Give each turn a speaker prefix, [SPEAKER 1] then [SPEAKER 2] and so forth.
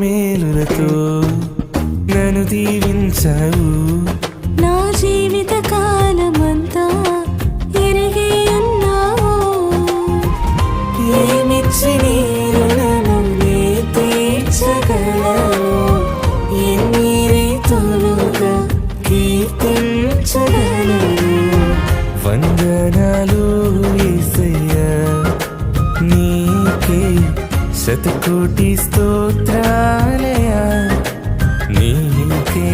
[SPEAKER 1] మేలులతో నన్ను దీవించావు.
[SPEAKER 2] నా జీవిత కాలమంతా ఎరిగి ఉన్నావు.
[SPEAKER 1] ఏమిచ్చి నీ రుణము నే తీర్చగలను, ఎన్ని రీతులుగా కీర్తించగలను. వందనాలు యేసయ్యా, నీకే శతకోటి స్తోత్రాలయా, నీకే